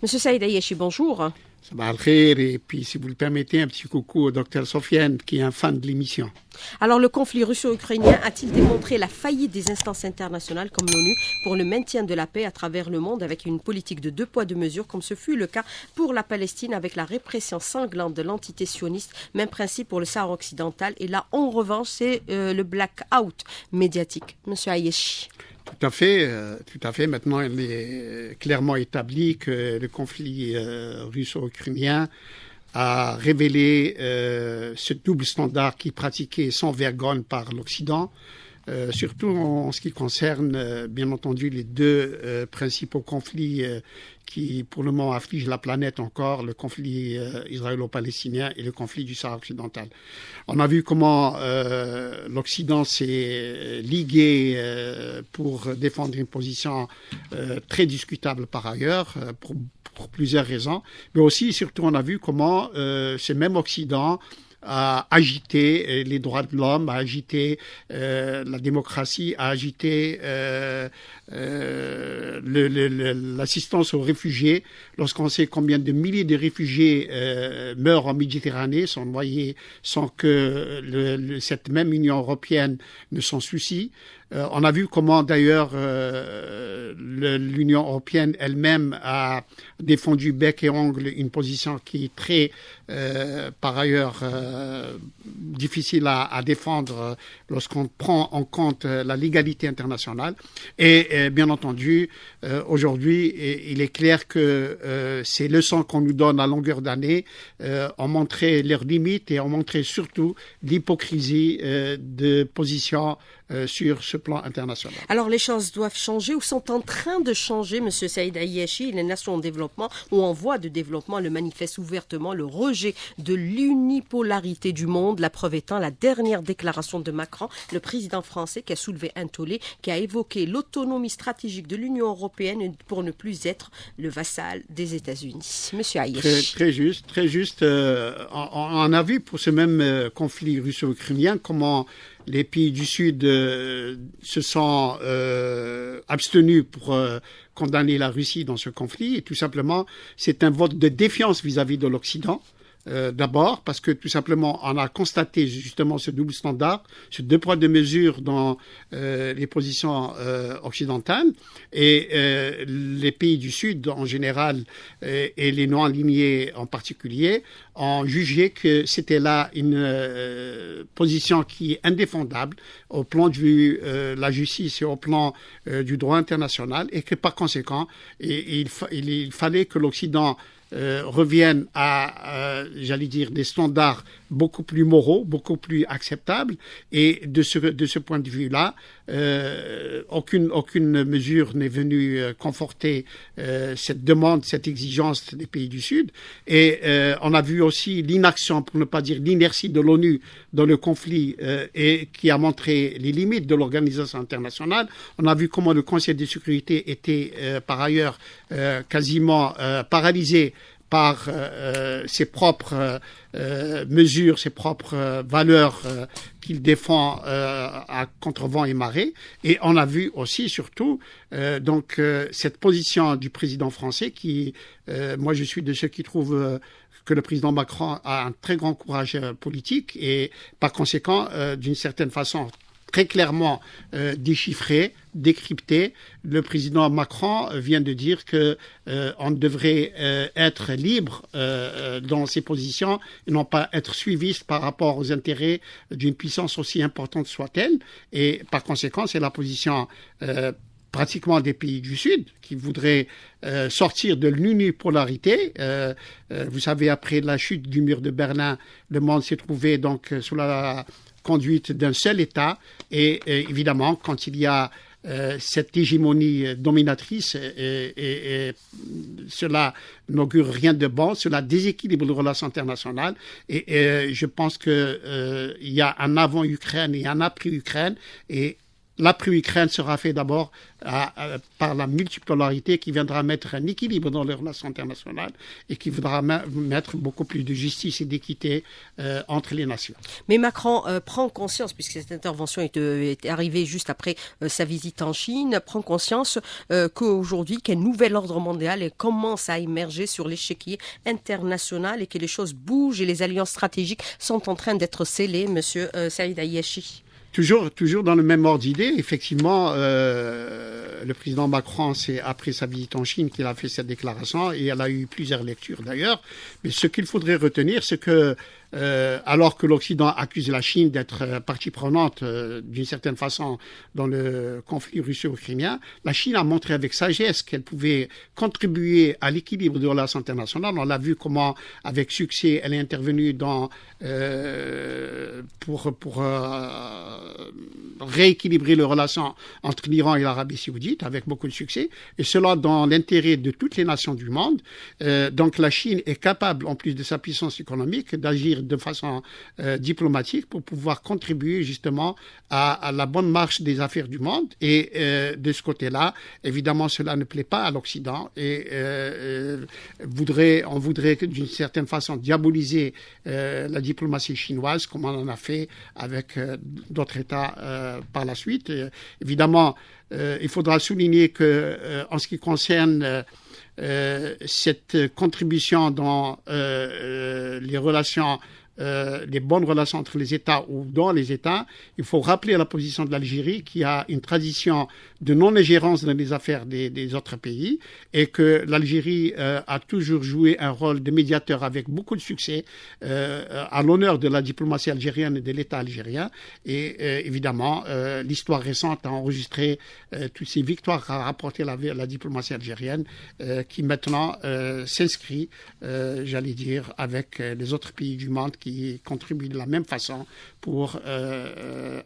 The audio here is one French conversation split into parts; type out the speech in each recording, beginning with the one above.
Monsieur Saïd Ayeshi, bonjour. Sabah al-Khair, et puis si vous le permettez, un petit coucou au docteur Sofiane qui est un fan de l'émission. Alors le conflit russo-ukrainien a-t-il démontré la faillite des instances internationales comme l'ONU pour le maintien de la paix à travers le monde avec une politique de deux poids deux mesures comme ce fut le cas pour la Palestine avec la répression sanglante de l'entité sioniste, même principe pour le Sahara occidental et là en revanche c'est le blackout médiatique. Monsieur Ayeshi. Tout à fait. Maintenant, il est clairement établi que le conflit russo-ukrainien a révélé ce double standard qui est pratiqué sans vergogne par l'Occident, surtout en ce qui concerne, bien entendu, les deux principaux conflits qui, pour le moment, affligent la planète encore, le conflit israélo-palestinien et le conflit du Sahara occidental. On a vu comment l'Occident s'est ligué pour défendre une position très discutable par ailleurs, pour plusieurs raisons, mais aussi, surtout, on a vu comment ce même Occident a agité les droits de l'homme, a agité la démocratie, a agité l'assistance aux réfugiés. Lorsqu'on sait combien de milliers de réfugiés meurent en Méditerranée, sont noyés sans que cette même Union européenne ne s'en soucie. On a vu comment d'ailleurs l'Union européenne elle-même a défendu bec et ongle une position qui est très, par ailleurs, difficile à défendre lorsqu'on prend en compte la légalité internationale. Et bien entendu, aujourd'hui, il est clair que ces leçons qu'on nous donne à longueur d'année ont montré leurs limites et ont montré surtout l'hypocrisie de position sur ce plan international. Alors les choses doivent changer ou sont en train de changer, Monsieur Saïd Ayeshi. Les nations en développement ou en voie de développement le manifestent ouvertement le rejet de l'unipolarité du monde. La preuve étant la dernière déclaration de Macron, le président français, qui a soulevé un tollé, qui a évoqué l'autonomie stratégique de l'Union européenne pour ne plus être le vassal des États-Unis. Monsieur Ayeshi. Très juste. On a vu pour ce même conflit russo-ukrainien comment les pays du Sud se sont abstenus pour condamner la Russie dans ce conflit. Et tout simplement, c'est un vote de défiance vis-à-vis de l'Occident. D'abord, parce que tout simplement, on a constaté justement ce double standard, ce deux poids deux mesures dans les positions occidentales. Et les pays du Sud en général et les non-alignés en particulier ont jugé que c'était là une position qui est indéfendable au plan de la justice et au plan du droit international et que par conséquent, il fallait que l'Occident reviennent à, j'allais dire, des standards beaucoup plus moraux, beaucoup plus acceptables. Et de ce point de vue-là, aucune mesure n'est venue conforter cette demande, cette exigence des pays du Sud. Et on a vu aussi l'inaction, pour ne pas dire l'inertie de l'ONU dans le conflit et qui a montré les limites de l'organisation internationale. On a vu comment le Conseil de sécurité était par ailleurs quasiment paralysé par ses propres mesures, ses propres valeurs qu'il défend à contre-vent et marée. Et on a vu aussi, surtout, cette position du président français qui, moi je suis de ceux qui trouvent que le président Macron a un très grand courage politique et par conséquent, d'une certaine façon, très clairement déchiffré, décrypté. Le président Macron vient de dire que on devrait être libre dans ses positions et non pas être suiviste par rapport aux intérêts d'une puissance aussi importante soit-elle. Et par conséquent, c'est la position pratiquement des pays du Sud qui voudraient sortir de l'unipolarité. Vous savez, après la chute du mur de Berlin, le monde s'est trouvé donc sous la conduite d'un seul État et évidemment quand il y a cette hégémonie dominatrice et cela n'augure rien de bon, cela déséquilibre les relations internationales et je pense qu'il y a un avant Ukraine et un après Ukraine et l'après-Ukraine sera fait d'abord par la multipolarité qui viendra mettre un équilibre dans les relations internationales et qui voudra mettre beaucoup plus de justice et d'équité entre les nations. Mais Macron prend conscience, puisque cette intervention est arrivée juste après sa visite en Chine, prend conscience qu'aujourd'hui, qu'un nouvel ordre mondial commence à émerger sur l'échiquier international et que les choses bougent et les alliances stratégiques sont en train d'être scellées, Monsieur Saïd Ayyachi. Toujours dans le même ordre d'idée, effectivement, le président Macron, c'est après sa visite en Chine qu'il a fait cette déclaration et elle a eu plusieurs lectures d'ailleurs. Mais ce qu'il faudrait retenir, c'est que alors que l'Occident accuse la Chine d'être partie prenante d'une certaine façon dans le conflit russo-ukrainien, la Chine a montré avec sagesse qu'elle pouvait contribuer à l'équilibre des relations internationales. On l'a vu comment, avec succès, elle est intervenue pour rééquilibrer les relations entre l'Iran et l'Arabie saoudite avec beaucoup de succès, et cela dans l'intérêt de toutes les nations du monde. Donc la Chine est capable, en plus de sa puissance économique, d'agir de façon diplomatique pour pouvoir contribuer justement à la bonne marche des affaires du monde. Et de ce côté-là, évidemment, cela ne plaît pas à l'Occident et on voudrait d'une certaine façon diaboliser la diplomatie chinoise comme on en a fait avec d'autres États par la suite. Évidemment, il faudra souligner que en ce qui concerne cette contribution dans les relations, les bonnes relations entre les États ou dans les États, il faut rappeler la position de l'Algérie qui a une tradition de non-ingérence dans les affaires des autres pays et que l'Algérie a toujours joué un rôle de médiateur avec beaucoup de succès à l'honneur de la diplomatie algérienne et de l'État algérien. Et évidemment, l'histoire récente a enregistré toutes ces victoires qu'a rapportées la diplomatie algérienne qui maintenant s'inscrit, j'allais dire, avec les autres pays du monde qui contribuent de la même façon pour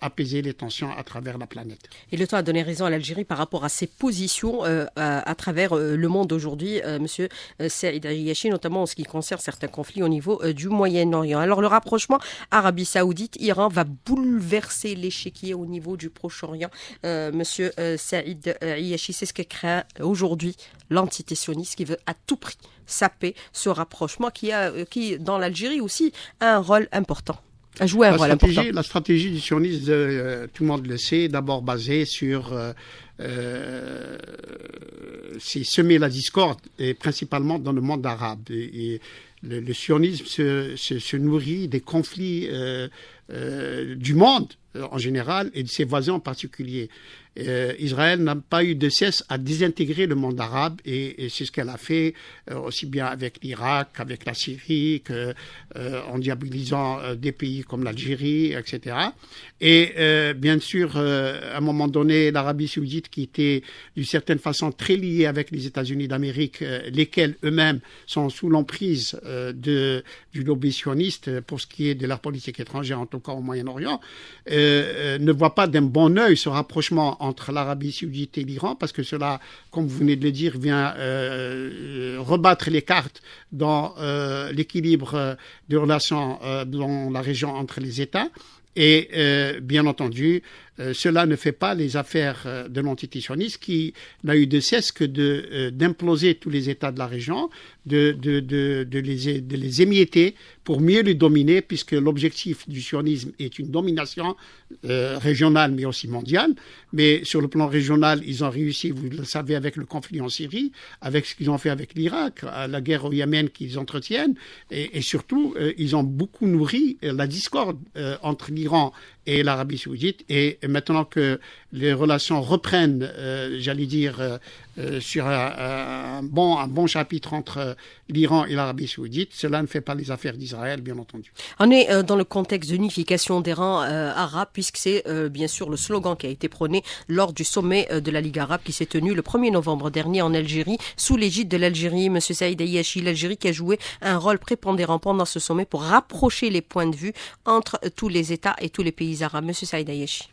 apaiser les tensions à travers la planète. Et le temps a donné raison à l'Algérie par rapport à ses positions à travers le monde aujourd'hui, Monsieur Saïd Ayyachi, notamment en ce qui concerne certains conflits au niveau du Moyen-Orient. Alors le rapprochement Arabie Saoudite-Iran va bouleverser l'échiquier au niveau du Proche-Orient. Monsieur Saïd Ayyachi, c'est ce que craint aujourd'hui l'entité sioniste qui veut à tout prix saper ce rapprochement qui dans l'Algérie aussi, a un rôle important. A joué un rôle important. La stratégie du sionisme, tout le monde le sait, d'abord basée sur c'est semer la discorde, et principalement dans le monde arabe. Et le sionisme se nourrit des conflits du monde en général et de ses voisins en particulier. Israël n'a pas eu de cesse à désintégrer le monde arabe et c'est ce qu'elle a fait aussi bien avec l'Irak, avec la Syrie, en diabolisant des pays comme l'Algérie, etc. Et bien sûr, à un moment donné, l'Arabie saoudite qui était d'une certaine façon très liée avec les États-Unis d'Amérique, lesquels eux-mêmes sont sous l'emprise du lobby sioniste pour ce qui est de leur politique étrangère, en tout cas au Moyen-Orient, ne voit pas d'un bon œil ce rapprochement entre l'Arabie saoudite et l'Iran, parce que cela, comme vous venez de le dire, vient rebattre les cartes dans l'équilibre des relations dans la région entre les États. Et bien entendu, cela ne fait pas les affaires de l'entité sioniste qui n'a eu de cesse que d'imploser tous les États de la région, de les émietter pour mieux les dominer, puisque l'objectif du sionisme est une domination régionale mais aussi mondiale. Mais sur le plan régional, ils ont réussi, vous le savez, avec le conflit en Syrie, avec ce qu'ils ont fait avec l'Irak, la guerre au Yémen qu'ils entretiennent, et surtout, ils ont beaucoup nourri la discorde entre l'Iran et l'Arabie saoudite. Et maintenant que les relations reprennent, j'allais dire, sur un bon chapitre entre l'Iran et l'Arabie saoudite, cela ne fait pas les affaires d'Israël, bien entendu. On est dans le contexte d'unification des rangs arabes, puisque c'est bien sûr le slogan qui a été prôné lors du sommet de la Ligue arabe qui s'est tenu le 1er novembre dernier en Algérie, sous l'égide de l'Algérie. Monsieur Saïd Ayyachi, l'Algérie qui a joué un rôle prépondérant pendant ce sommet pour rapprocher les points de vue entre tous les États et tous les pays arabes. Monsieur Saïd Ayyachi.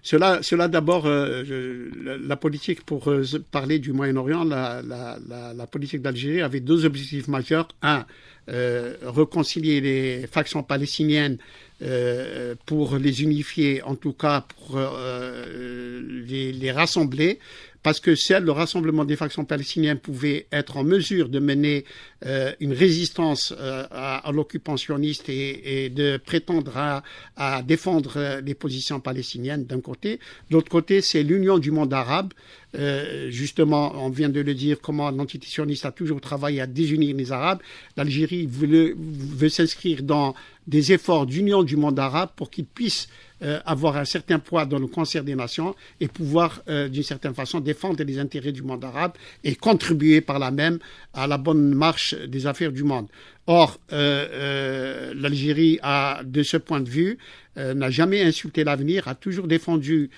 Cela d'abord, la politique, pour parler du Moyen-Orient, la politique d'Algérie avait deux objectifs majeurs. Un, réconcilier les factions palestiniennes pour les unifier, en tout cas pour les rassembler, parce que seul le rassemblement des factions palestiniennes pouvait être en mesure de mener une résistance à l'occupationniste et de prétendre à défendre les positions palestiniennes d'un côté. De l'autre côté, c'est l'union du monde arabe. Justement, on vient de le dire, comment l'entité sioniste a toujours travaillé à désunir les Arabes. L'Algérie veut s'inscrire dans des efforts d'union du monde arabe pour qu'il puisse avoir un certain poids dans le concert des nations et pouvoir, d'une certaine façon, défendre les intérêts du monde arabe et contribuer par là même à la bonne marche des affaires du monde. Or, l'Algérie, de ce point de vue, n'a jamais insulté l'avenir, a toujours défendu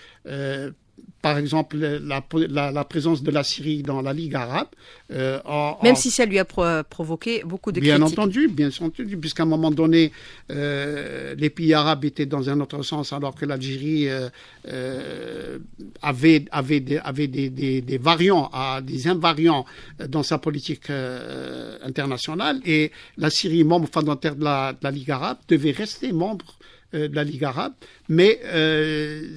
par exemple, la présence de la Syrie dans la Ligue arabe. Même si ça lui a provoqué beaucoup de critiques. Bien entendu, puisqu'à un moment donné, les pays arabes étaient dans un autre sens, alors que l'Algérie avait des variants, des invariants dans sa politique internationale. Et la Syrie, membre fondateur de la Ligue arabe, devait rester membre de la Ligue arabe, mais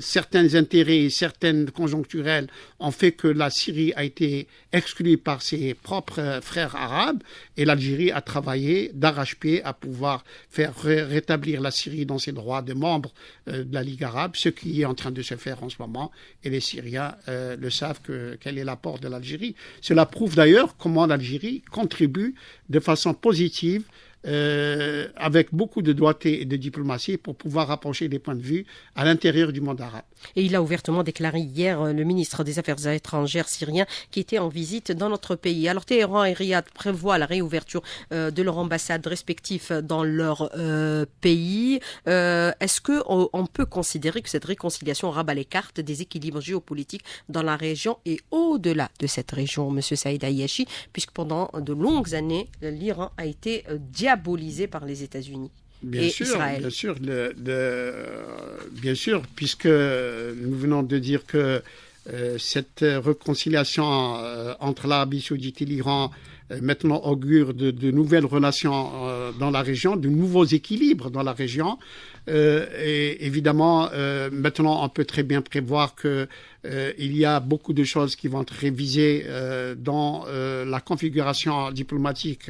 certains intérêts et certaines conjoncturelles ont fait que la Syrie a été exclue par ses propres frères arabes et l'Algérie a travaillé d'arrache-pied à pouvoir faire rétablir la Syrie dans ses droits de membre de la Ligue arabe, ce qui est en train de se faire en ce moment, et les Syriens le savent quel est l'apport de l'Algérie. Cela prouve d'ailleurs comment l'Algérie contribue de façon positive avec beaucoup de doigté et de diplomatie pour pouvoir rapprocher les points de vue à l'intérieur du monde arabe. Et il a ouvertement déclaré hier le ministre des Affaires étrangères syrien qui était en visite dans notre pays. Alors Téhéran et Riyad prévoient la réouverture de leurs ambassades respectives dans leur pays. Est-ce qu'on peut considérer que cette réconciliation rabat les cartes des équilibres géopolitiques dans la région et au-delà de cette région, M. Saïd Ayyachi, puisque pendant de longues années, l'Iran a été diabolisé par les États-Unis? Israël. Bien sûr, puisque nous venons de dire que cette réconciliation entre l'Arabie saoudite et l'Iran maintenant augure de nouvelles relations dans la région, de nouveaux équilibres dans la région. Et évidemment, maintenant, on peut très bien prévoir que il y a beaucoup de choses qui vont être révisées dans la configuration diplomatique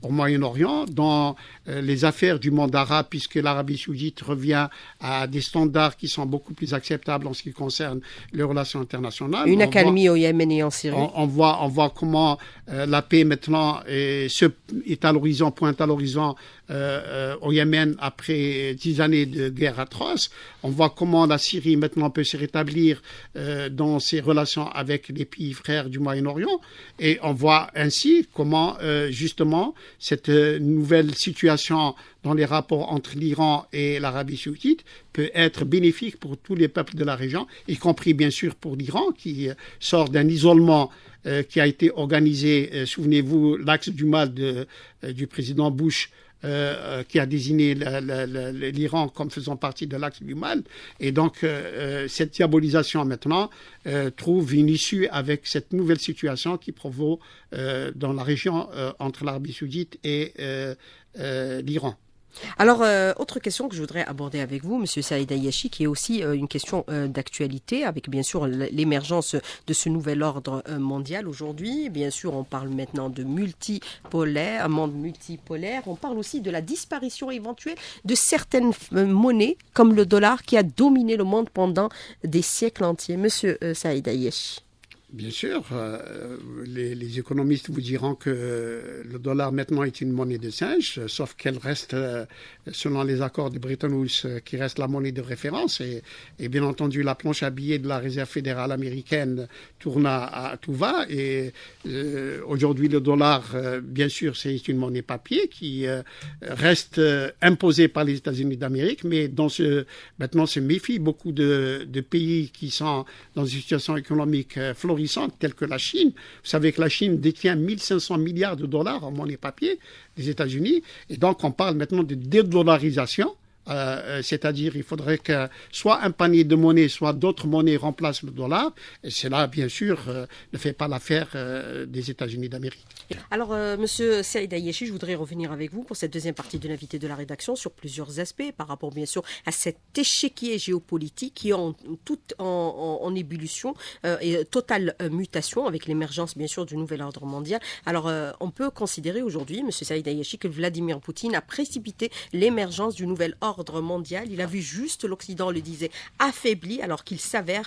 au Moyen-Orient, dans les affaires du monde arabe, puisque l'Arabie saoudite revient à des standards qui sont beaucoup plus acceptables en ce qui concerne les relations internationales. Une accalmie au Yémen et en Syrie. On voit comment la paix maintenant est à l'horizon, pointe à l'horizon au Yémen après 10 années de guerre atroce. On voit comment la Syrie maintenant peut se rétablir dans ses relations avec les pays frères du Moyen-Orient. Et on voit ainsi comment justement cette nouvelle situation dans les rapports entre l'Iran et l'Arabie saoudite peut être bénéfique pour tous les peuples de la région, y compris bien sûr pour l'Iran qui sort d'un isolement qui a été organisé, souvenez-vous, l'axe du mal du président Bush, qui a désigné l'Iran comme faisant partie de l'axe du mal. Et donc, cette diabolisation maintenant trouve une issue avec cette nouvelle situation qui provoque dans la région entre l'Arabie saoudite et l'Iran. Alors, autre question que je voudrais aborder avec vous, Monsieur Saïd Ayyachi, qui est aussi une question d'actualité, avec bien sûr l'émergence de ce nouvel ordre mondial aujourd'hui. Bien sûr, on parle maintenant de un monde multipolaire. On parle aussi de la disparition éventuelle de certaines monnaies, comme le dollar, qui a dominé le monde pendant des siècles entiers. Monsieur Saïd Ayyachi. Bien sûr, les économistes vous diront que le dollar maintenant est une monnaie de singe, sauf qu'elle reste, selon les accords de Bretton Woods, qui reste la monnaie de référence. Et bien entendu, la planche à billets de la Réserve fédérale américaine tourne à tout va. Et aujourd'hui, le dollar, bien sûr, c'est une monnaie papier qui reste imposée par les États-Unis d'Amérique, mais maintenant se méfient beaucoup de pays qui sont dans une situation économique florissante, telle que la Chine. Vous savez que la Chine détient 1500 milliards de dollars en monnaie papier des États-Unis. Et donc, on parle maintenant de dédollarisation C'est-à-dire il faudrait que soit un panier de monnaie, soit d'autres monnaies remplacent le dollar. Et cela, bien sûr, ne fait pas l'affaire des États-Unis d'Amérique. Alors, Monsieur Saïd Ayeshi, je voudrais revenir avec vous pour cette deuxième partie de l'invité de la rédaction sur plusieurs aspects par rapport, bien sûr, à cet échiquier géopolitique qui est en ébullition et totale mutation avec l'émergence, bien sûr, du nouvel ordre mondial. Alors, on peut considérer aujourd'hui, Monsieur Saïd Ayeshi, que Vladimir Poutine a précipité l'émergence du nouvel ordre mondial. Il a vu juste, l'Occident le disait, affaibli alors qu'il s'avère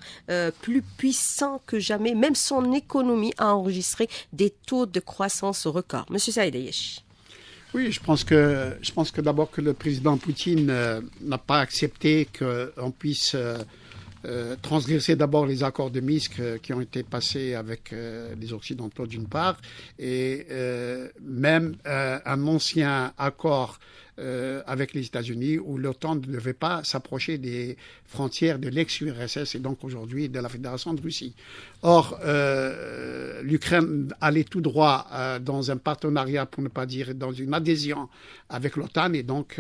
plus puissant que jamais. Même son économie a enregistré des taux de croissance record. Monsieur Saïd Ayeshi. Oui, je pense que d'abord que le président Poutine n'a pas accepté qu'on puisse transgresser d'abord les accords de Minsk qui ont été passés avec les Occidentaux d'une part, et même un ancien accord avec les États-Unis où l'OTAN ne devait pas s'approcher des frontières de l'ex-URSS et donc aujourd'hui de la Fédération de Russie. Or, l'Ukraine allait tout droit dans un partenariat, pour ne pas dire dans une adhésion avec l'OTAN, et donc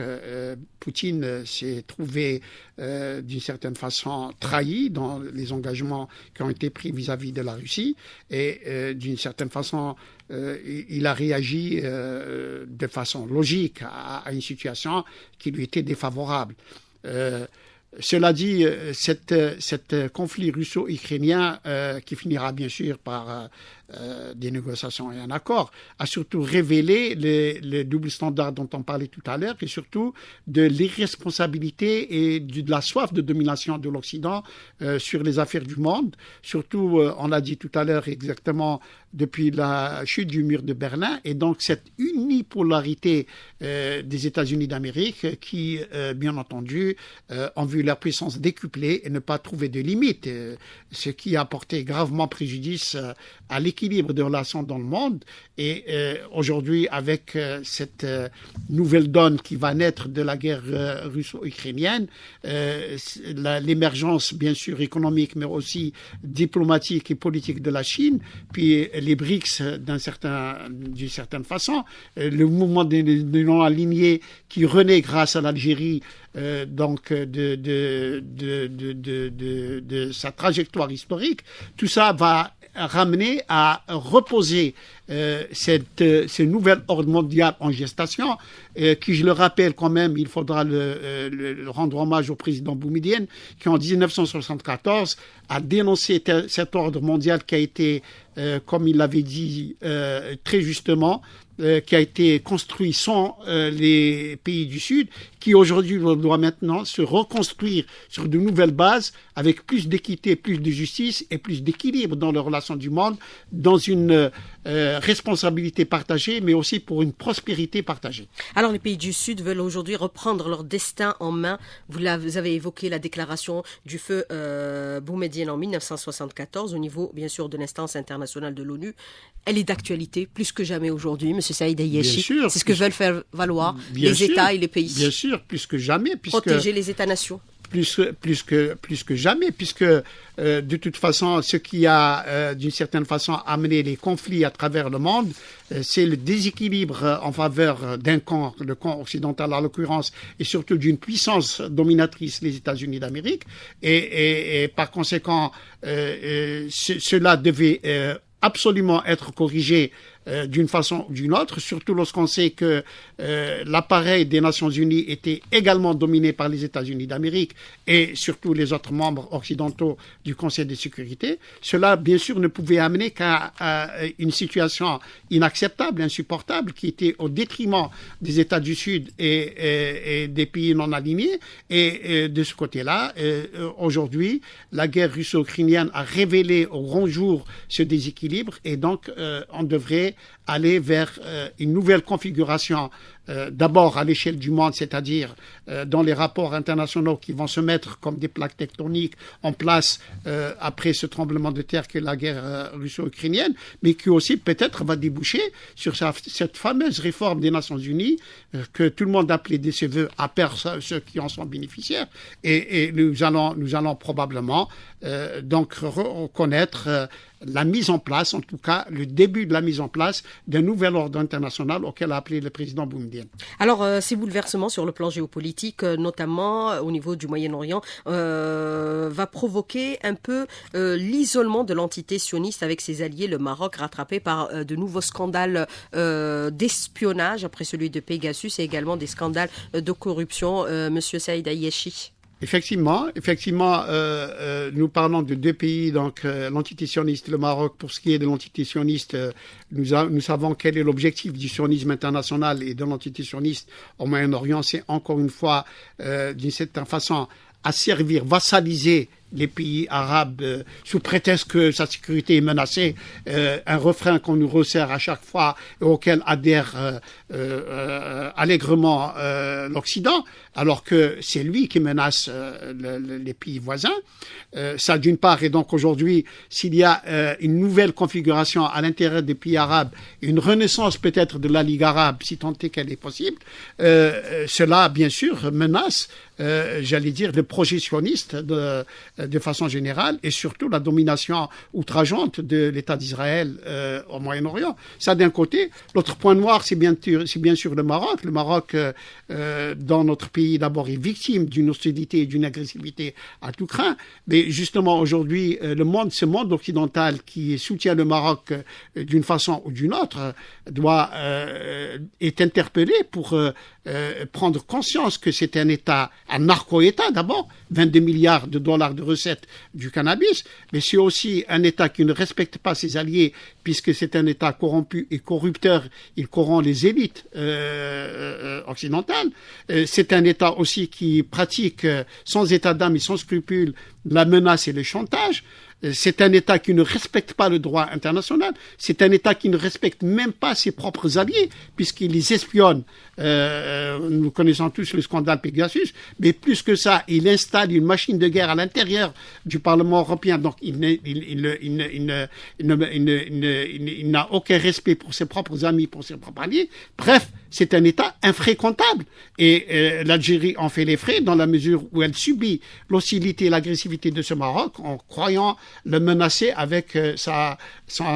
Poutine s'est trouvé d'une certaine façon trahi dans les engagements qui ont été pris vis-à-vis de la Russie, et d'une certaine façon il a réagi de façon logique à une situation qui lui était défavorable. Cela dit, cet conflit russo-ukrainien, qui finira bien sûr par des négociations et un accord, a surtout révélé le double standard dont on parlait tout à l'heure, et surtout de l'irresponsabilité et de la soif de domination de l'Occident sur les affaires du monde. Surtout, on l'a dit tout à l'heure, exactement depuis la chute du mur de Berlin, et donc cette unipolarité des États-Unis d'Amérique qui, bien entendu, ont vu leur puissance décuplée et ne pas trouver de limite, ce qui a porté gravement préjudice à l'équilibre des relations dans le monde. Et aujourd'hui, avec cette nouvelle donne qui va naître de la guerre russo-ukrainienne, l'émergence bien sûr économique, mais aussi diplomatique et politique de la Chine, puis les BRICS d'une certaine façon, le mouvement des non-alignés qui renaît grâce à l'Algérie, donc de sa trajectoire historique, tout ça va ramener à reposer ce nouvel ordre mondial en gestation, qui, je le rappelle quand même, il faudra le rendre hommage au président Boumedienne, qui en 1974 a dénoncé cet ordre mondial qui a été, comme il l'avait dit très justement, qui a été construit sans les pays du Sud, qui aujourd'hui doit maintenant se reconstruire sur de nouvelles bases, avec plus d'équité, plus de justice et plus d'équilibre dans les relations du monde, dans une responsabilité partagée, mais aussi pour une prospérité partagée. Alors les pays du Sud veulent aujourd'hui reprendre leur destin en main. Vous avez évoqué la déclaration du feu Boumedienne en 1974 au niveau, bien sûr, de l'instance internationale de l'ONU. Elle est d'actualité plus que jamais aujourd'hui, M. Saïd Ayeshi. C'est ce que veulent faire valoir les États et les pays. Bien sûr, plus que jamais. Protéger les États-nations. Plus que jamais, puisque de toute façon, ce qui a d'une certaine façon amené les conflits à travers le monde, c'est le déséquilibre en faveur d'un camp, le camp occidental en l'occurrence, et surtout d'une puissance dominatrice, les États-Unis d'Amérique, et par conséquent, cela devait absolument être corrigé d'une façon ou d'une autre, surtout lorsqu'on sait que l'appareil des Nations Unies était également dominé par les États-Unis d'Amérique et surtout les autres membres occidentaux du Conseil de sécurité. Cela, bien sûr, ne pouvait amener qu'à une situation inacceptable, insupportable, qui était au détriment des États du Sud et des pays non alignés. Et de ce côté-là, aujourd'hui, la guerre russo-ukrainienne a révélé au grand jour ce déséquilibre, et donc on devrait aller vers une nouvelle configuration, d'abord à l'échelle du monde, c'est-à-dire dans les rapports internationaux qui vont se mettre comme des plaques tectoniques en place après ce tremblement de terre qu'est la guerre russo-ukrainienne, mais qui aussi peut-être va déboucher sur cette fameuse réforme des Nations Unies que tout le monde appelait de ses voeux, à part ceux qui en sont bénéficiaires, et nous allons probablement donc reconnaître la mise en place, en tout cas le début de la mise en place d'un nouvel ordre international auquel a appelé le président Boumedienne. Alors, ces bouleversements sur le plan géopolitique, notamment au niveau du Moyen-Orient, va provoquer un peu l'isolement de l'entité sioniste avec ses alliés, le Maroc, rattrapé par de nouveaux scandales d'espionnage après celui de Pegasus et également des scandales de corruption. Monsieur Saïd Ayeshi. Effectivement, nous parlons de deux pays, donc l'entité sioniste, le Maroc. Pour ce qui est de l'entité sioniste, nous savons quel est l'objectif du sionisme international et de l'entité sioniste au Moyen-Orient. C'est encore une fois, d'une certaine façon, asservir, vassaliser les pays arabes sous prétexte que sa sécurité est menacée, un refrain qu'on nous resserre à chaque fois et auquel adhère allègrement l'Occident, alors que c'est lui qui menace les pays voisins. Ça d'une part, et donc aujourd'hui, s'il y a une nouvelle configuration à l'intérieur des pays arabes, une renaissance peut-être de la Ligue arabe, si tant est qu'elle est possible, cela bien sûr menace, j'allais dire, le projet sioniste de façon générale, et surtout la domination outrageante de l'État d'Israël au Moyen-Orient. Ça d'un côté. L'autre point noir, c'est bien sûr le Maroc. Le Maroc, dans notre pays, d'abord, est victime d'une hostilité et d'une agressivité à tout craint. Mais justement, aujourd'hui, ce monde occidental qui soutient le Maroc d'une façon ou d'une autre, est interpellé pour prendre conscience que c'est un État, un narco-État d'abord, 22 milliards de dollars de recettes du cannabis, mais c'est aussi un État qui ne respecte pas ses alliés, puisque c'est un État corrompu et corrupteur. Il corrompt les élites occidentales. C'est un État aussi qui pratique sans état d'âme et sans scrupule la menace et le chantage. C'est un État qui ne respecte pas le droit international. C'est un État qui ne respecte même pas ses propres alliés, puisqu'il les espionne. Nous connaissons tous le scandale Pegasus, mais plus que ça, il installe une machine de guerre à l'intérieur du Parlement européen. Donc, il n'a aucun respect pour ses propres amis, pour ses propres alliés. Bref, c'est un État infréquentable. Et l'Algérie en fait les frais dans la mesure où elle subit l'hostilité et l'agressivité de ce Maroc en croyant le menacer avec sa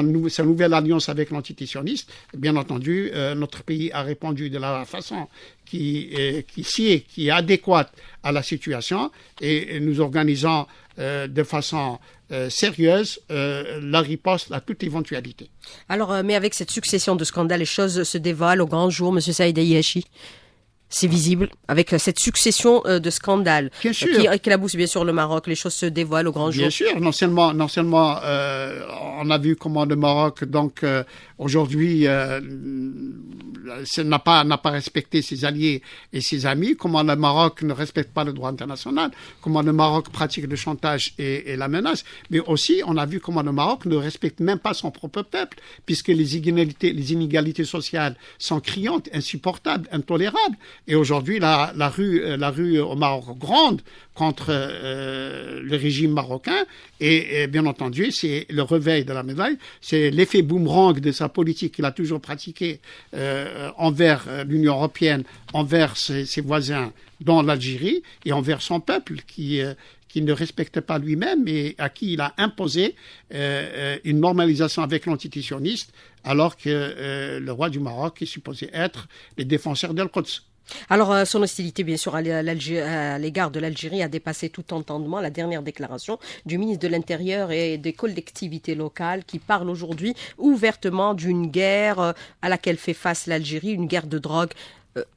nouvelle alliance avec l'entité sioniste. Bien entendu, notre pays a répondu de la façon qui est adéquate à la situation, et nous organisons de façon sérieuse la riposte à toute éventualité. Alors, mais avec cette succession de scandales, les choses se dévoilent au grand jour, M. Saïd Ayeshi. C'est visible, avec cette succession de scandales qui éclaboussent bien sûr le Maroc, les choses se dévoilent au grand jour. Bien sûr, non seulement on a vu comment le Maroc, donc aujourd'hui, n'a pas respecté ses alliés et ses amis, comment le Maroc ne respecte pas le droit international, comment le Maroc pratique le chantage et la menace, mais aussi on a vu comment le Maroc ne respecte même pas son propre peuple, puisque les inégalités sociales sont criantes, insupportables, intolérables. Et aujourd'hui, la rue au Maroc gronde contre le régime marocain. Et bien entendu, c'est le réveil de la médaille, c'est l'effet boomerang de sa politique qu'il a toujours pratiquée envers l'Union européenne, envers ses voisins dans l'Algérie et envers son peuple qui ne respecte pas lui-même et à qui il a imposé une normalisation avec l'entité sioniste, alors que le roi du Maroc est supposé être le défenseur d'Al-Quds. Alors, son hostilité, bien sûr, à l'égard de l'Algérie a dépassé tout entendement. La dernière déclaration du ministre de l'Intérieur et des collectivités locales qui parle aujourd'hui ouvertement d'une guerre à laquelle fait face l'Algérie, une guerre de drogue.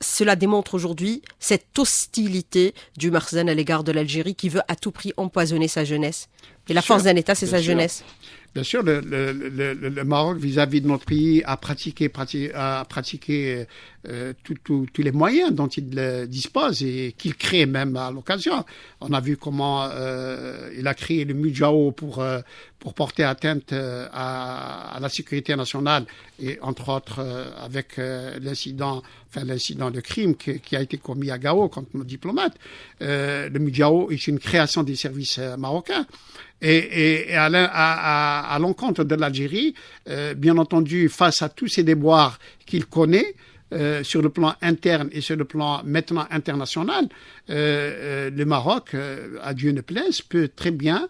Cela démontre aujourd'hui cette hostilité du Makhzen à l'égard de l'Algérie qui veut à tout prix empoisonner sa jeunesse. Et la force d'un État, c'est sa jeunesse. Bien sûr, le Maroc, vis-à-vis de notre pays, a pratiqué tous les moyens dont il dispose et qu'il crée même à l'occasion. On a vu comment il a créé le Mujao pour porter atteinte à la sécurité nationale et entre autres avec l'incident de crime qui a été commis à Gao contre nos diplomates. Le Mujao est une création des services marocains. Et à l'encontre de l'Algérie, bien entendu, face à tous ces déboires qu'il connaît, sur le plan interne et sur le plan maintenant international, le Maroc, à Dieu ne plaise, peut très bien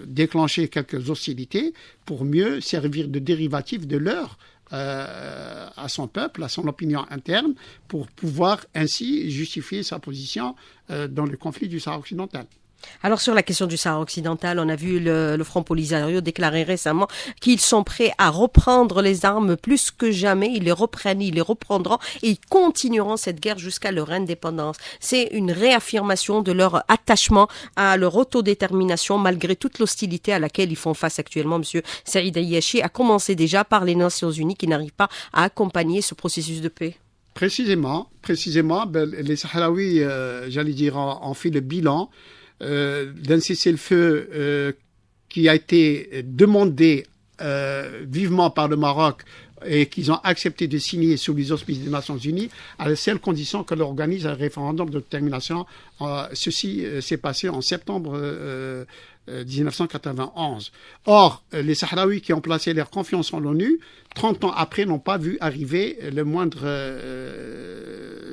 déclencher quelques hostilités pour mieux servir de dérivatif de l'heure à son peuple, à son opinion interne, pour pouvoir ainsi justifier sa position dans le conflit du Sahara occidental. Alors sur la question du Sahara occidental, on a vu le Front Polisario déclarer récemment qu'ils sont prêts à reprendre les armes plus que jamais. Ils les reprennent, ils les reprendront et ils continueront cette guerre jusqu'à leur indépendance. C'est une réaffirmation de leur attachement à leur autodétermination malgré toute l'hostilité à laquelle ils font face actuellement. Monsieur Saïd Ayyachi a commencé déjà par les Nations Unies qui n'arrivent pas à accompagner ce processus de paix. Précisément, les Sahraouis, j'allais dire, ont fait le bilan d'un cessez-le-feu qui a été demandé vivement par le Maroc et qu'ils ont accepté de signer sous les auspices des Nations Unies à la seule condition que l'on organise un référendum de détermination. Ceci s'est passé en septembre 1991. Or, les Sahraouis qui ont placé leur confiance en l'ONU, 30 ans après, n'ont pas vu arriver le moindre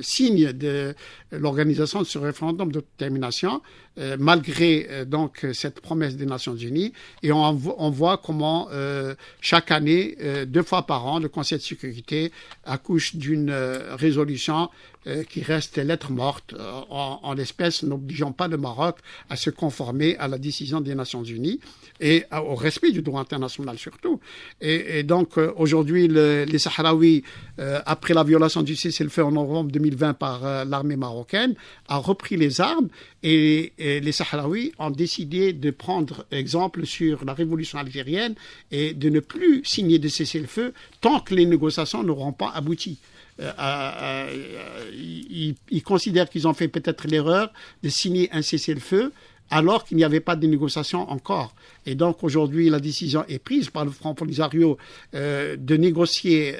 signe de l'organisation de ce référendum de détermination, malgré donc cette promesse des Nations Unies. Et on voit comment chaque année, 2 fois par an, le Conseil de sécurité accouche d'une résolution qui reste lettre morte, en l'espèce n'obligeant pas le Maroc à se conformer à la décision des Nations Unies et au respect du droit international surtout. Et donc aujourd'hui, les Sahraouis, après la violation du cessez-le-feu en novembre 2020 par l'armée marocaine, a repris les armes et les Sahraouis ont décidé de prendre exemple sur la révolution algérienne et de ne plus signer de cessez-le-feu tant que les négociations n'auront pas abouti. Ils considèrent qu'ils ont fait peut-être l'erreur de signer un cessez-le-feu alors qu'il n'y avait pas de négociation encore. Et donc aujourd'hui, la décision est prise par le Front Polisario de négocier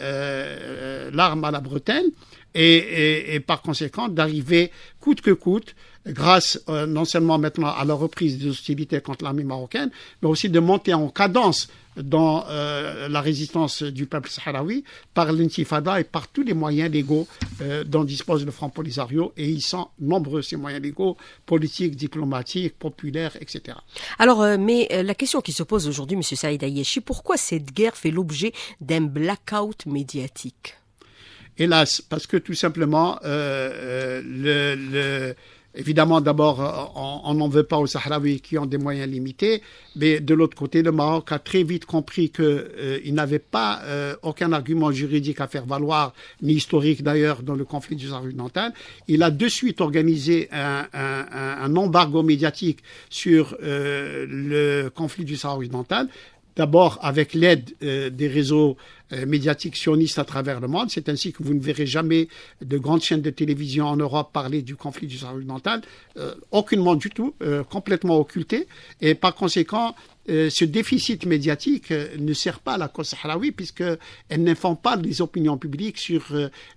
l'arme à la bretelle et par conséquent d'arriver coûte que coûte, grâce non seulement maintenant à la reprise des hostilités contre l'armée marocaine, mais aussi de monter en cadence dans la résistance du peuple sahraoui par l'intifada et par tous les moyens légaux dont dispose le Front Polisario. Et ils sont nombreux, ces moyens légaux, politiques, diplomatiques, populaires, etc. Alors, mais la question qui se pose aujourd'hui, M. Saïd Ayyachi, pourquoi cette guerre fait l'objet d'un blackout médiatique ? Hélas, parce que tout simplement, évidemment, d'abord, on n'en veut pas aux Sahraouis qui ont des moyens limités, mais de l'autre côté, le Maroc a très vite compris qu'il n'avait pas aucun argument juridique à faire valoir, ni historique d'ailleurs, dans le conflit du Sahara occidental. Il a de suite organisé un embargo médiatique sur le conflit du Sahara occidental. D'abord avec l'aide des réseaux médiatiques sionistes à travers le monde. C'est ainsi que vous ne verrez jamais de grandes chaînes de télévision en Europe parler du conflit du Sahara occidental. Aucunement du tout, complètement occulté. Et par conséquent, ce déficit médiatique ne sert pas à la cause sahraoui puisqu'elle n'informe pas les opinions publiques sur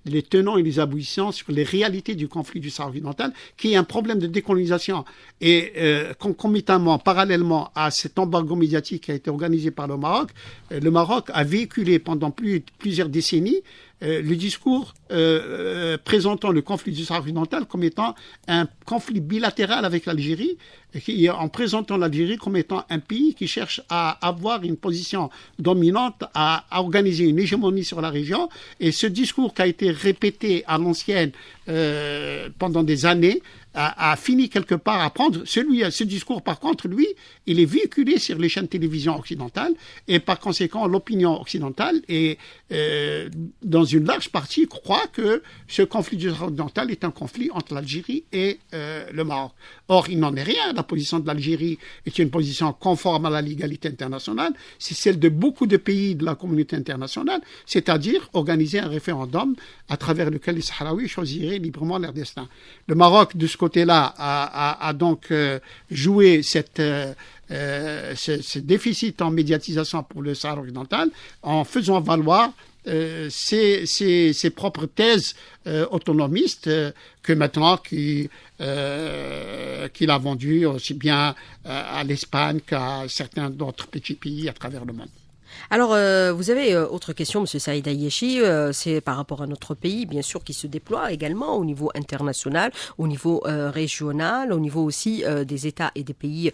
les tenants et les aboutissants, sur les réalités du conflit du Sahara occidental, qui est un problème de décolonisation. Et concomitamment, parallèlement à cet embargo médiatique qui a été organisé par le Maroc a véhiculé pendant plusieurs décennies le discours présentant le conflit du Sahara occidental comme étant un conflit bilatéral avec l'Algérie, en présentant l'Algérie comme étant un pays qui cherche à avoir une position dominante, à organiser une hégémonie sur la région. Et ce discours qui a été répété à l'ancienne pendant des années a fini quelque part à prendre. Ce discours, par contre, lui, il est véhiculé sur les chaînes de télévision occidentales et par conséquent, l'opinion occidentale est, dans une large partie, croit que ce conflit du Sahara occidental est un conflit entre l'Algérie et le Maroc. Or, il n'en est rien. La position de l'Algérie est une position conforme à la légalité internationale. C'est celle de beaucoup de pays de la communauté internationale, c'est-à-dire organiser un référendum à travers lequel les Sahraouis choisiraient librement leur destin. Le Maroc, de ce côté-là, a donc joué ce déficit en médiatisation pour le Sahara occidental en faisant valoir ses propres thèses autonomistes que maintenant qu'il a vendues aussi bien à l'Espagne qu'à certains d'autres petits pays à travers le monde. Alors, vous avez autre question, Monsieur Saïd Ayeshi, c'est par rapport à notre pays, bien sûr, qui se déploie également au niveau international, au niveau régional, au niveau aussi des États et des pays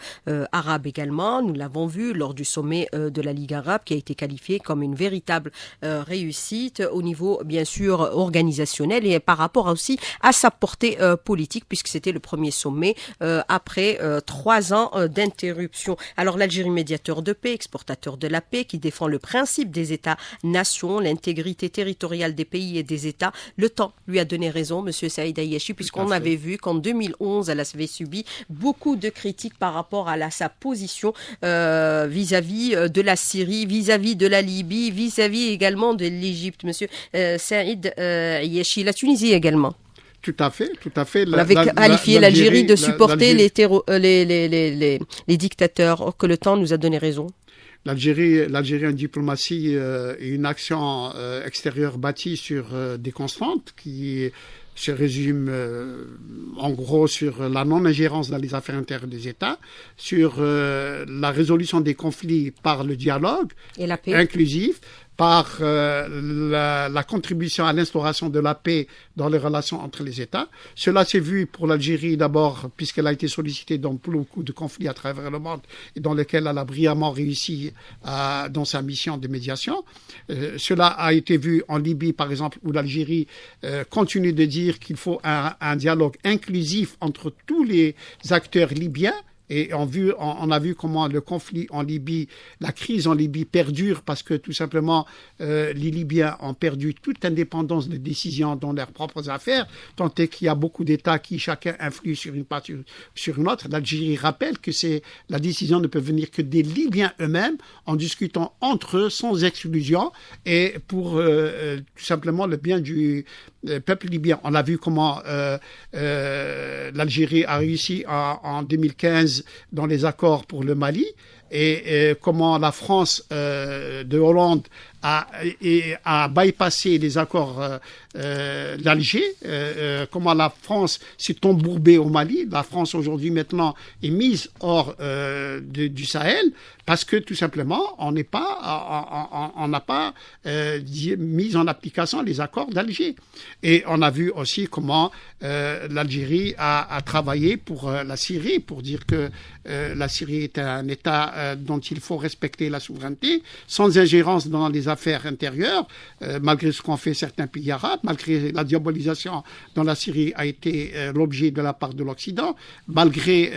arabes également. Nous l'avons vu lors du sommet de la Ligue arabe, qui a été qualifié comme une véritable réussite au niveau, bien sûr, organisationnel et par rapport aussi à sa portée politique, puisque c'était le premier sommet après 3 ans d'interruption. Alors, l'Algérie, médiateur de paix, exportateur de la paix, qui défend le principe des États-nations, l'intégrité territoriale des pays et des États. Le temps lui a donné raison, Monsieur Saïd Ayeshi, puisqu'on avait vu qu'en 2011, elle avait subi beaucoup de critiques par rapport à sa position vis-à-vis de la Syrie, vis-à-vis de la Libye, vis-à-vis également de l'Égypte. Monsieur Saïd Ayeshi, la Tunisie également. Tout à fait, tout à fait. On avait qualifié l'Algérie de supporter les dictateurs, or que le temps nous a donné raison. L'Algérie a une diplomatie et une action extérieure bâtie sur des constantes qui se résument en gros sur la non-ingérence dans les affaires intérieures des États, sur la résolution des conflits par le dialogue et la paix inclusif, par la contribution à l'instauration de la paix dans les relations entre les États. Cela s'est vu pour l'Algérie d'abord, puisqu'elle a été sollicitée dans beaucoup de conflits à travers le monde et dans lesquels elle a brillamment réussi dans sa mission de médiation. Cela a été vu en Libye, par exemple, où l'Algérie continue de dire qu'il faut un dialogue inclusif entre tous les acteurs libyens. Et on a vu comment le conflit en Libye, la crise en Libye perdure parce que tout simplement les Libyens ont perdu toute indépendance de décision dans leurs propres affaires, tant est qu'il y a beaucoup d'États qui chacun influe sur une partie sur une autre. L'Algérie rappelle que la décision ne peut venir que des Libyens eux-mêmes en discutant entre eux sans exclusion et pour tout simplement le bien du peuple libyen. On a vu comment l'Algérie a réussi en 2015 dans les accords pour le Mali et comment la France de Hollande a bypassé les accords d'Alger, comment la France s'est embourbée au Mali. La France aujourd'hui maintenant est mise hors du Sahel parce que tout simplement on n'a pas mis en application les accords d'Alger. Et on a vu aussi comment l'Algérie a travaillé pour la Syrie, pour dire que la Syrie est un État dont il faut respecter la souveraineté, sans ingérence dans les affaires intérieures, malgré ce qu'ont fait certains pays arabes, malgré la diabolisation dont la Syrie a été l'objet de la part de l'Occident, malgré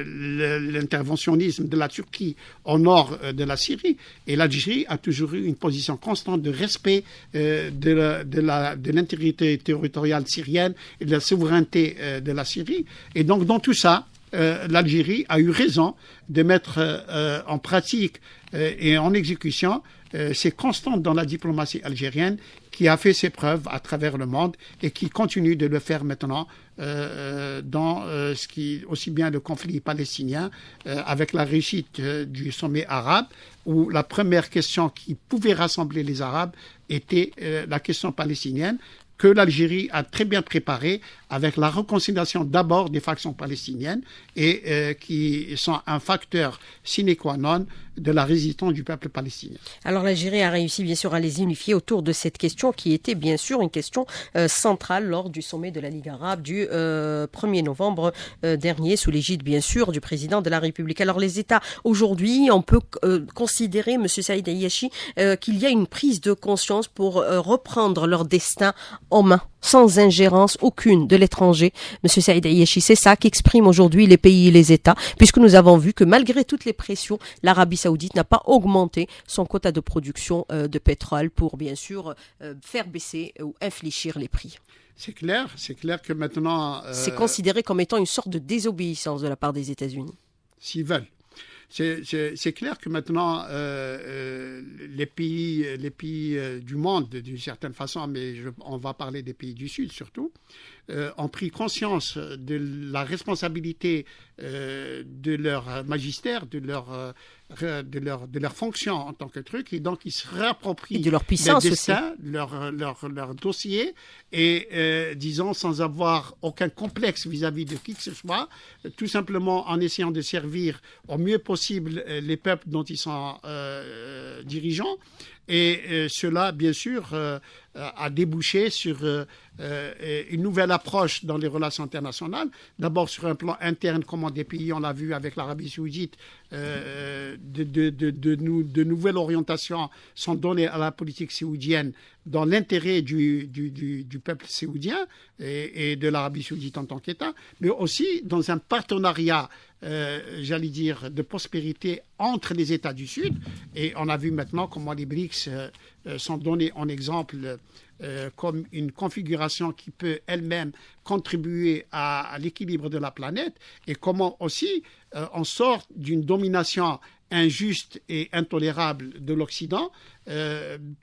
l'interventionnisme de la Turquie au nord de la Syrie. Et l'Algérie a toujours eu une position constante de respect de l'intégrité territoriale syrienne et de la souveraineté de la Syrie. Et donc, dans tout ça, l'Algérie a eu raison de mettre en pratique et en exécution ces constantes dans la diplomatie algérienne qui a fait ses preuves à travers le monde et qui continue de le faire maintenant dans ce qui aussi bien le conflit palestinien avec la réussite du sommet arabe où la première question qui pouvait rassembler les Arabes était la question palestinienne que l'Algérie a très bien préparée avec la réconciliation d'abord des factions palestiniennes et qui sont un facteur sine qua non de la résistance du peuple palestinien. Alors l'Algérie a réussi bien sûr à les unifier autour de cette question qui était bien sûr une question centrale lors du sommet de la Ligue arabe du 1er novembre dernier sous l'égide bien sûr du président de la République. Alors les États aujourd'hui, on peut considérer, M. Saïd Ayeshi, qu'il y a une prise de conscience pour reprendre leur destin en main, sans ingérence aucune de l'étranger. Monsieur Saïd Ayeshi, c'est ça qu'expriment aujourd'hui les pays et les États, puisque nous avons vu que malgré toutes les pressions, l'Arabie Saoudite n'a pas augmenté son quota de production de pétrole pour bien sûr faire baisser ou infléchir les prix. C'est clair que maintenant... C'est considéré comme étant une sorte de désobéissance de la part des États-Unis. S'ils veulent. C'est clair que maintenant, les pays du monde, d'une certaine façon, mais on va parler des pays du Sud surtout, ont pris conscience de la responsabilité de leur magistère, de leur de leur fonction en tant que truc, et donc ils se réapproprient et de leur puissance leur destin, leur dossier, et disons sans avoir aucun complexe vis-à-vis de qui que ce soit, tout simplement en essayant de servir au mieux possible les peuples dont ils sont dirigeants. Et cela, bien sûr, a débouché sur une nouvelle approche dans les relations internationales. D'abord sur un plan interne, comment des pays, on l'a vu avec l'Arabie saoudite, de nouvelles orientations sont données à la politique saoudienne dans l'intérêt du peuple saoudien et de l'Arabie saoudite en tant qu'État, mais aussi dans un partenariat, j'allais dire, de prospérité entre les États du Sud. Et on a vu maintenant comment les BRICS sont donnés en exemple comme une configuration qui peut elle-même contribuer à l'équilibre de la planète, et comment aussi on sort d'une domination injuste et intolérable de l'Occident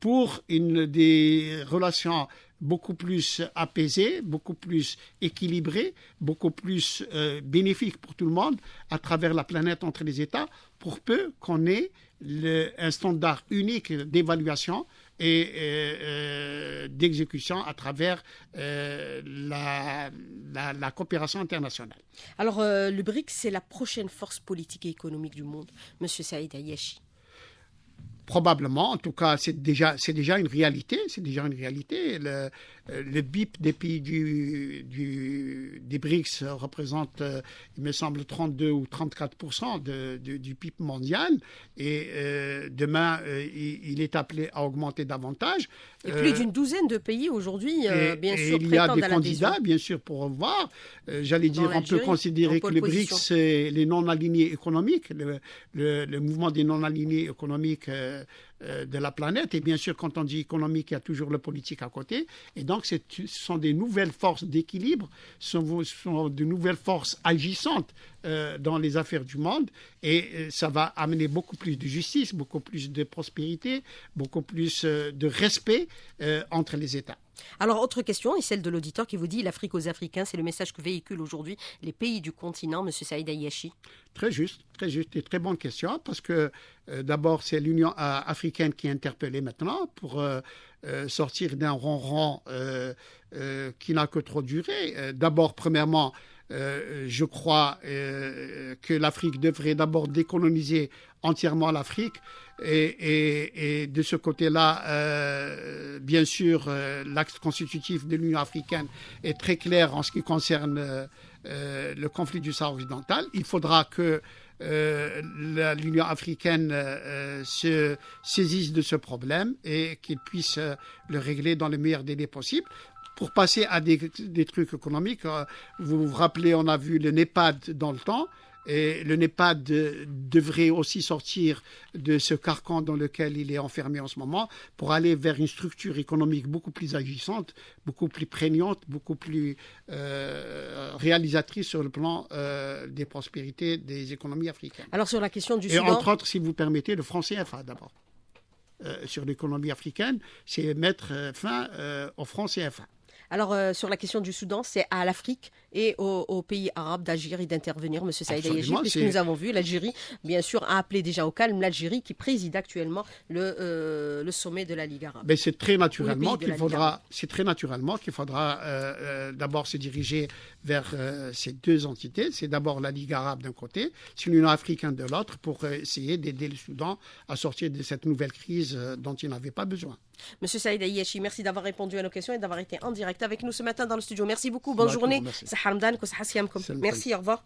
pour des relations beaucoup plus apaisées, beaucoup plus équilibrées, beaucoup plus bénéfiques pour tout le monde à travers la planète entre les États, pour peu qu'on ait un standard unique d'évaluation et d'exécution à travers la coopération internationale. Alors, le BRICS, c'est la prochaine force politique et économique du monde, M. Saïd Hayachi. Probablement, en tout cas, c'est déjà une réalité. C'est déjà une réalité. Le BIP des pays des BRICS représente, il me semble, 32 ou 34% du PIB mondial. Et demain, il est appelé à augmenter davantage. Et plus d'une douzaine de pays aujourd'hui, bien sûr, il y a des candidats, bien sûr, pour voir. J'allais dire, on peut considérer que le BRICS, c'est les non-alignés économiques, le mouvement des non-alignés économiques de la planète. Et bien sûr, quand on dit économique, il y a toujours le politique à côté. Et donc, ce sont des nouvelles forces d'équilibre, ce sont de nouvelles forces agissantes dans les affaires du monde. Et ça va amener beaucoup plus de justice, beaucoup plus de prospérité, beaucoup plus de respect entre les États. Alors, autre question, et celle de l'auditeur qui vous dit « L'Afrique aux Africains », c'est le message que véhiculent aujourd'hui les pays du continent, M. Saïd Hayachi. Très juste et très bonne question, parce que d'abord, c'est l'Union africaine qui est interpellée maintenant pour sortir d'un ronron qui n'a que trop duré. D'abord, premièrement, je crois que l'Afrique devrait d'abord décoloniser entièrement l'Afrique, et de ce côté-là, bien sûr, l'acte constitutif de l'Union africaine est très clair en ce qui concerne le conflit du Sahara occidental. Il faudra que l'Union africaine se saisisse de ce problème et qu'il puisse le régler dans le meilleur délai possible. Pour passer à des trucs économiques, vous vous rappelez, on a vu le NEPAD dans le temps, et le NEPAD devrait aussi sortir de ce carcan dans lequel il est enfermé en ce moment pour aller vers une structure économique beaucoup plus agissante, beaucoup plus prégnante, beaucoup plus réalisatrice sur le plan des prospérités des économies africaines. Alors sur la question du Soudan... Et entre autres, si vous permettez, le franc CFA d'abord. Sur l'économie africaine, c'est mettre fin au franc CFA. Alors, sur la question du Soudan, c'est à l'Afrique et aux pays arabes d'agir et d'intervenir, M. Saïd Hayachi, puisque nous avons vu l'Algérie, bien sûr, a appelé déjà au calme l'Algérie qui préside actuellement le sommet de la Ligue arabe. Mais c'est très naturellement qu'il faudra d'abord se diriger vers ces deux entités. C'est d'abord la Ligue arabe d'un côté, c'est l'Union africaine de l'autre, pour essayer d'aider le Soudan à sortir de cette nouvelle crise dont il n'avait pas besoin. Monsieur Saïd Hayachi, merci d'avoir répondu à nos questions et d'avoir été en direct avec nous ce matin dans le studio. Merci beaucoup, bonne journée. Merci, au revoir.